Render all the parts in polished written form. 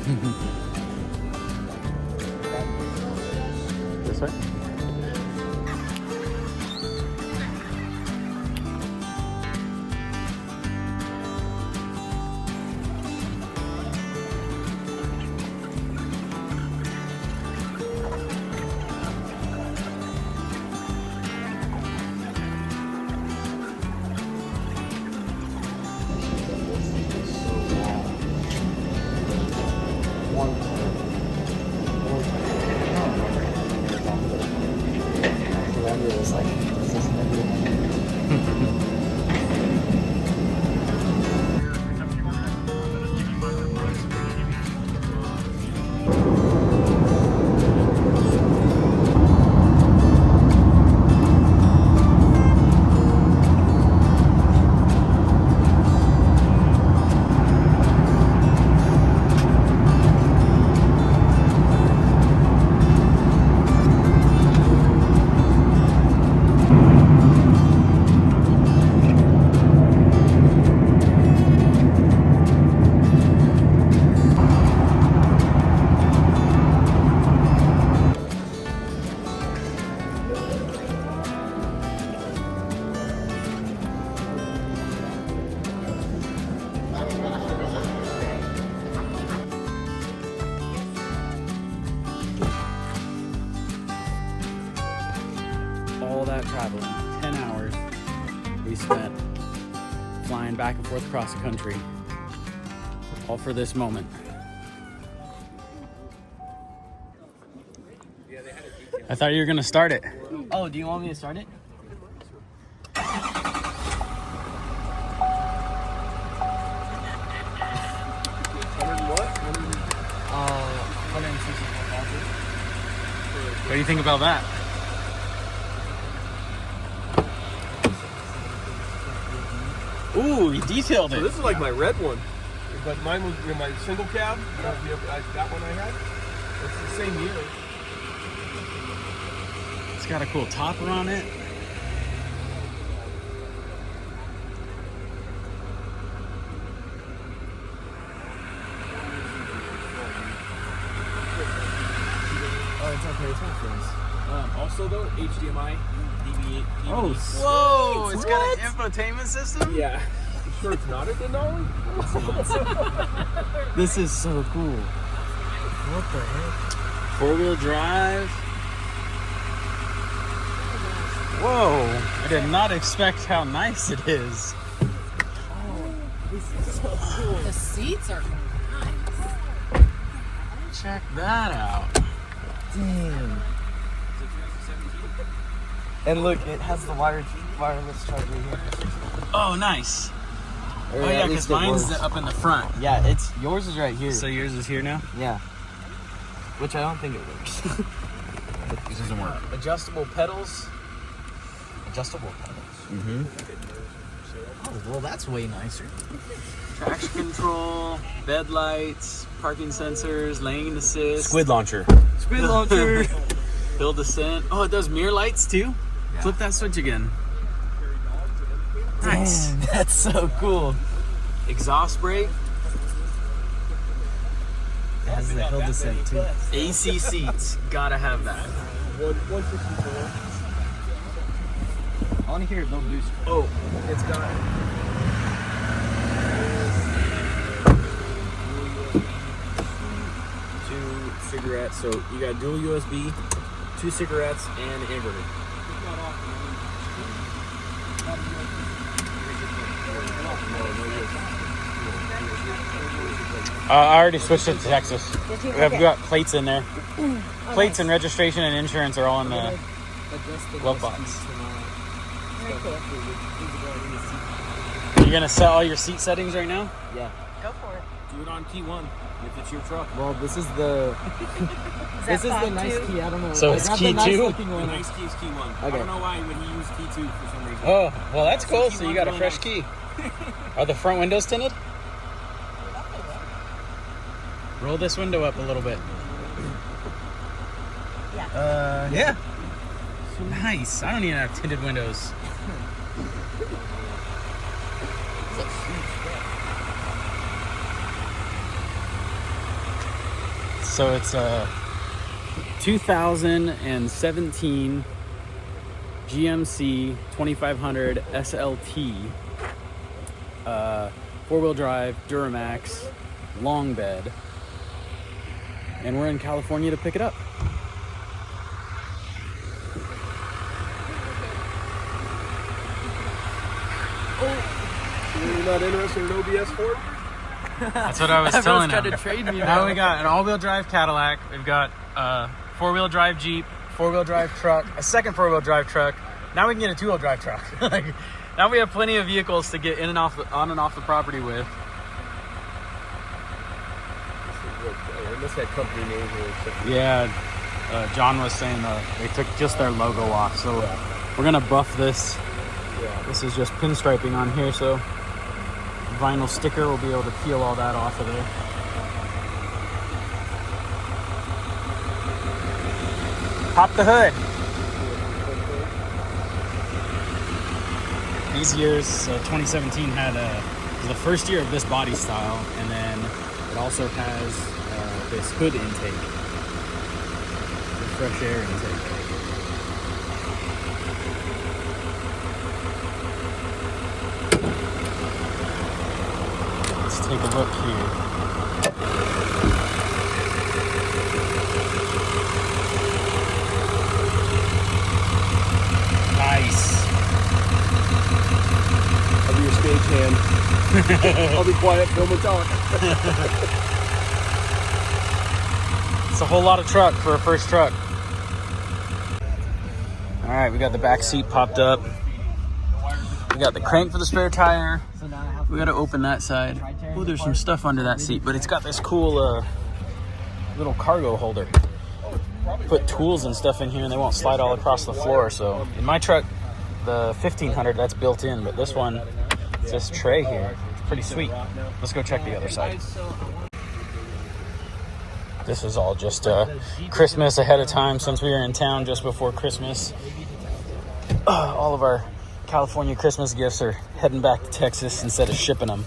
This way? All that traveling, 10 hours we spent flying back and forth across the country, all for this moment. I thought you were gonna start it. Oh, do you want me to start it? What do you think about that? Ooh, you detailed it. So this is like my red one, but mine was my single cab. That one I had. It's the same year. It's got a cool topper on it. Oh, it's okay. It's not friends. Also though, HDMI, DV8. Oh, whoa! It's got an infotainment system? Yeah. You sure it's not a Denali? This is so cool. What the heck? 4-wheel drive. Whoa! I did not expect how nice it is. This is so cool. The seats are nice. Check that out. Damn. And look, it has the wireless charger here. Oh, nice. Or Oh yeah, at because least it mine's was. up in the front. Yeah, it's yours is right here. So yours is here now? Yeah. Which I don't think it works. It doesn't work. Adjustable pedals. Adjustable pedals. Mm-hmm. Oh, well, that's way nicer. Traction control, bed lights, parking sensors, lane assist. Squid launcher. Squid launcher. Hill descent. Oh, it does mirror lights too? Yeah. Flip that switch again. Nice. Damn, that's so cool. Exhaust brake. It has the hill descent too. AC seats. Gotta have that. 164. I want to hear it build boost. Oh, it's got 2 cigarettes. So you got dual USB, 2 cigarettes, and an inverter. I already switched it to Texas. Did you? We have Okay. got plates in there. Plates and nice. registration and insurance are all in the glove box. Very cool. You're gonna set all your seat settings right now? Yeah. Go for it. Do it on key 1 if it's your truck. Well, this is the Is that the nice too? key. I don't know. So I it's got key the nice 2? looking The one. nice key is key 1. I Okay. don't know why, but he used key 2 for some reason. Oh, well that's cool. key So you one's got a really fresh nice. key. Are the front windows tinted? Roll this window up a little bit. Yeah. Yeah. Nice. I don't even have tinted windows. So it's a 2017 GMC 2500 SLT, 4-wheel drive Duramax long bed, and we're in California to pick it up. You're not interested in OBS Ford? That's what I was telling him. to trade me. Now we got an all-wheel drive Cadillac. We've got a 4-wheel drive Jeep, 4-wheel drive truck, a second 4-wheel drive truck. Now we can get a 2-wheel drive truck. Now we have plenty of vehicles to get in and off, on and off the property with. Unless that company name or something. Yeah, John was saying they took just their logo off, so we're gonna buff this. Yeah. This is just pinstriping on here, so vinyl sticker will be able to peel all that off of there. Pop the hood. These years, 2017 had was the first year of this body style, and then it also has this hood intake, the fresh air intake. Let's take a look here. Nice. I'll be your stagehand. I'll be quiet, film and talk. It's a whole lot of truck for a first truck. All right, we got the back seat popped up. We got the crank for the spare tire. We got to open that side. Oh, there's some stuff under that seat, but it's got this cool little cargo holder. Put tools and stuff in here and they won't slide all across the floor. So in my truck, the 1500, that's built in, but this one, it's this tray here. It's pretty sweet. Let's go check the other side. This is all just Christmas ahead of time since we were in town just before Christmas. All of our California Christmas gifts are heading back to Texas instead of shipping them.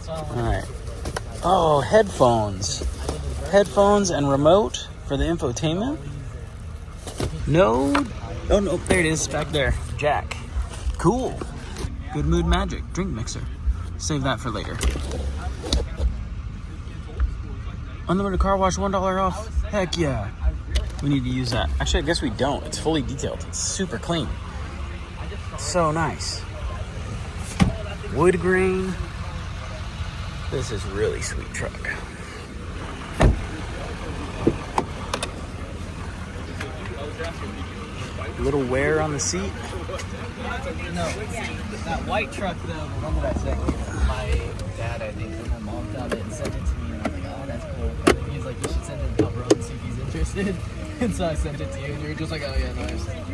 All right. Oh, headphones. Headphones and remote for the infotainment. No. Oh, no. There it is. Back there. Jack. Cool. Good Mood Magic. Drink mixer. Save that for later. Unlimited car wash, $1 off. Heck yeah. We need to use that. Actually, I guess we don't. It's fully detailed. It's super clean. So nice. Wood grain. This is really sweet truck. Little wear on the seat. No, that white truck though, the one that I sent you, my dad, I think, and my mom found it and sent it to me, and I was like, oh, that's cool. And he's like, you should send it to Cibolo and see if he's interested. And so I sent it to you, and you were just like, oh yeah, nice. There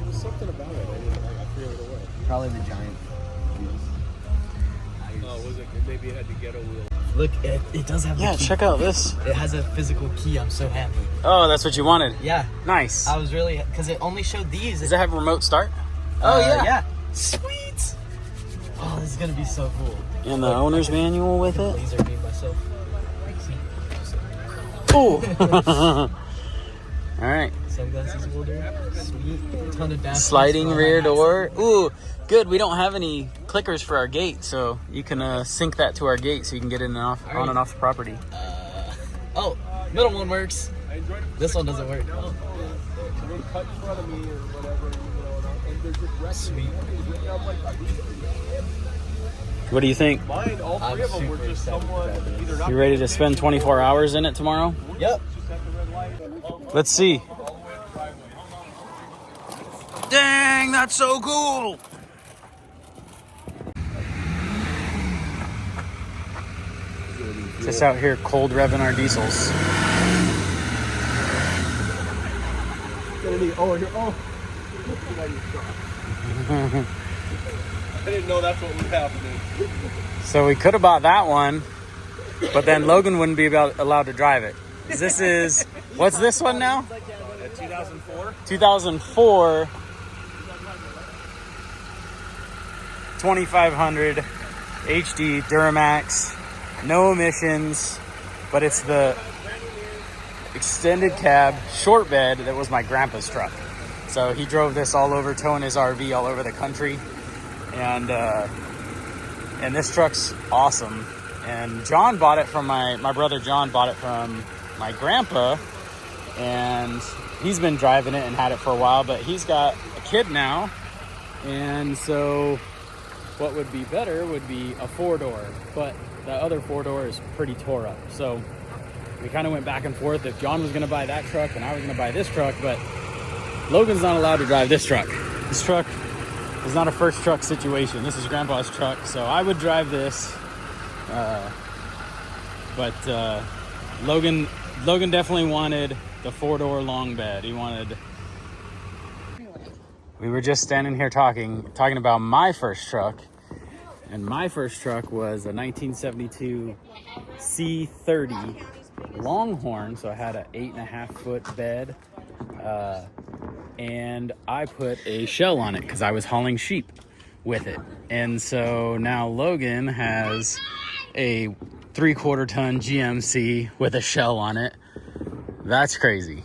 was something about it. I threw it away. Probably the giant. Oh, was it? Maybe it had the ghetto wheel. Look, it does have the key. Check out this. It has a physical key. I'm so happy. Oh, that's what you wanted. Yeah. Nice. I was really, because it only showed these. Does it have remote start? Yeah. Sweet. Oh, this is going to be so cool. And the owner's manual with it. Laser beam myself. Oh. All right. Sunglasses holder. Sweet. Ton of dash. Sliding rear door. Ooh, good. We don't have any clickers for our gate, so you can sync that to our gate so you can get in and off, on and off the property. Oh, middle one works. This one doesn't work. Cut in front of me or whatever, and there's just Sweet. What do you think? mine, all three I'm of them were super just excited somewhat about this. either not You ready to spend 24 hours in it tomorrow? Yep. Let's see. Dang, that's so cool. Just out here cold revving our diesels. I didn't know that's what was happening. So we could have bought that one, but then Logan wouldn't be allowed to drive it. This is, what's this one now? 2004? 2004 2500 HD Duramax no emissions, but it's the extended cab short bed that was my grandpa's truck. So he drove this all over, towing his RV all over the country, and this truck's awesome. And John bought it from my brother John bought it from my grandpa, and he's been driving it and had it for a while, but he's got a kid now, and so what would be better would be a 4-door, but the other 4-door is pretty tore up. So we kind of went back and forth if John was going to buy that truck and I was going to buy this truck, but Logan's not allowed to drive this truck. This truck is not a first truck situation. This is Grandpa's truck, so I would drive this. But Logan definitely wanted the 4-door long bed. He wanted. We were just standing here talking about my first truck, and my first truck was a 1972 C30 Longhorn. So I had an 8.5-foot bed, and I put a shell on it because I was hauling sheep with it. And so now Logan has a 3/4 ton GMC with a shell on it. That's crazy.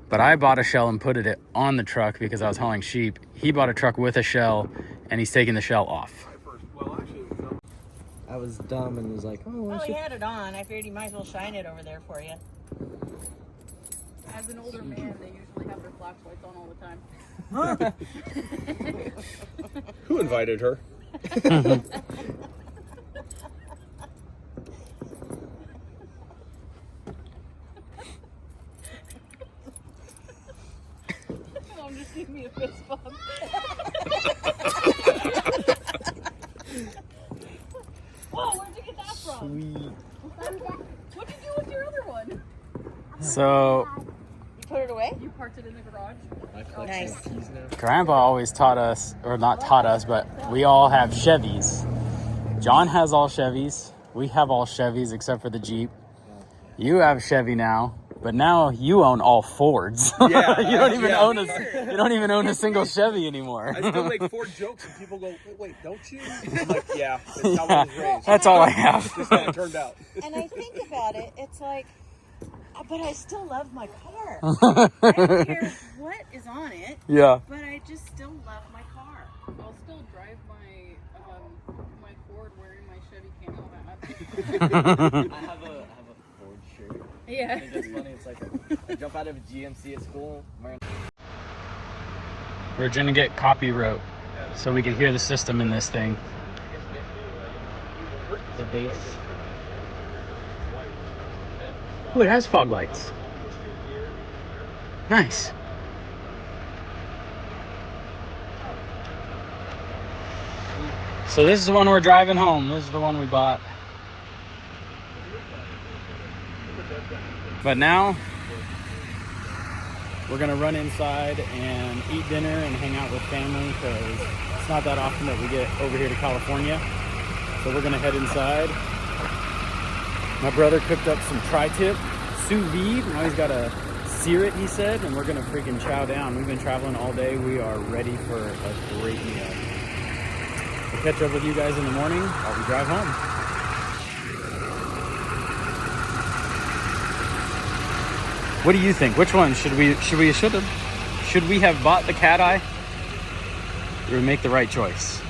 But I bought a shell and put it on the truck because I was hauling sheep. He bought a truck with a shell, and he's taking the shell off. I was dumb and was like, oh, Well, he had it on. I figured he might as well shine it over there for you. As an older man, they usually have their flashlights on all the time. Who invited her? Mom just gave me a fist bump. Whoa, where'd you get that from? Sweet. What'd you do with your other one? So You put it away? You parked it in the garage. Nice. Grandpa always taught us, or not taught us, but we all have Chevys. John has all Chevys. We have all Chevys except for the Jeep. You have a Chevy now, but now you own all Fords. Yeah, you don't even yeah. own a single Chevy anymore. I still make Ford jokes and people go, wait, don't you? I'm like, yeah, that's how I was raised. That's all I have. Just how it turned out. And I think about it, it's like, but I still love my car. I don't care what is on it, Yeah. but I just still love my car. I'll still drive my Ford wearing my Chevy camo hat. I have a Ford shirt. Yeah. I think it's funny. It's like I jump out of a GMC at school. We're gonna get copy wrote so we can hear the system in this thing. The bass. Oh, it has fog lights. Nice. So this is the one we're driving home. This is the one we bought. But now we're gonna run inside and eat dinner and hang out with family because it's not that often that we get over here to California. So we're gonna head inside. My brother cooked up some tri-tip sous vide. Now he's got to sear it, he said, and we're gonna freaking chow down. We've been traveling all day. We are ready for a great meal. We'll catch up with you guys in the morning while we drive home. What do you think? Which one should we have bought the cat eye? Or we make the right choice?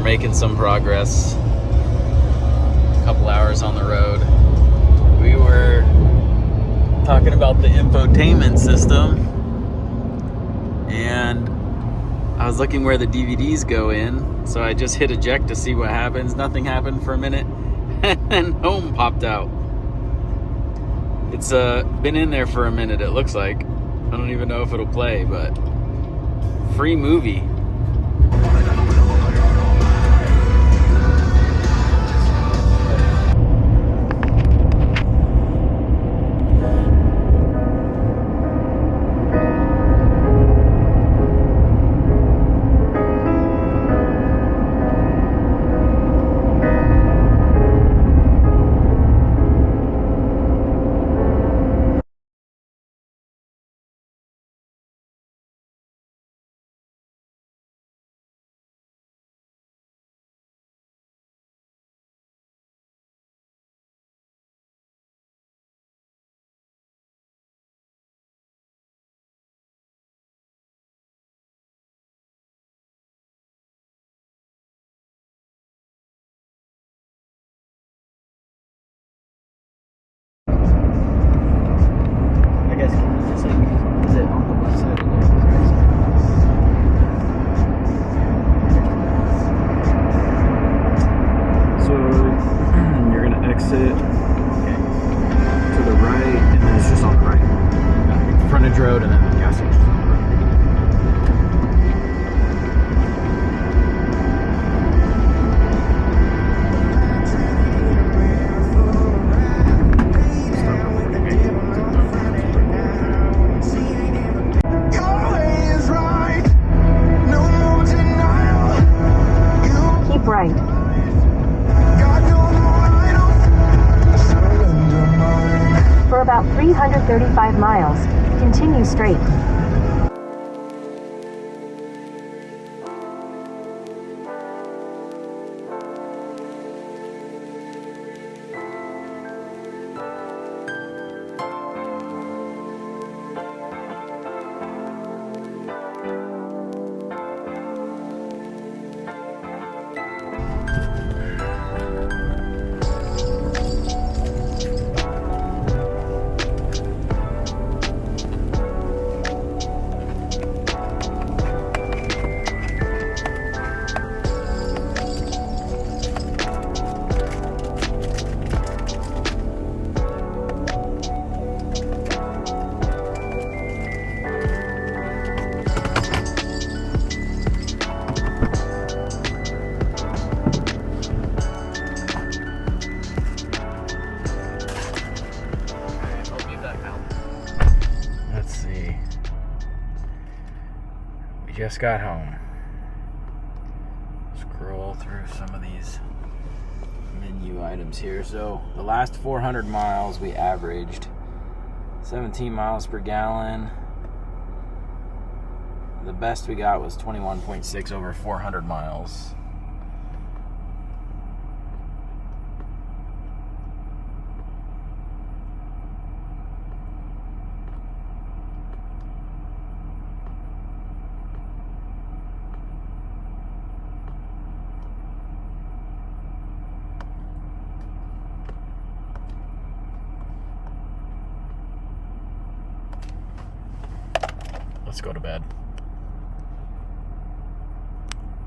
Making some progress. A couple hours on the road. We were talking about the infotainment system, and looking where the DVDs go in, so I just hit eject to see what happens. Nothing happened for a minute, and then home popped out. It's been in there for a minute, it looks like. I don't even know if it'll play, but free movie. Road and then the gas station. Keep right. For about 335 miles, continue straight. Just got home. Scroll through some of these menu items here. So the last 400 miles we averaged 17 miles per gallon. The best we got was 21.6 over 400 miles. Let's go to bed.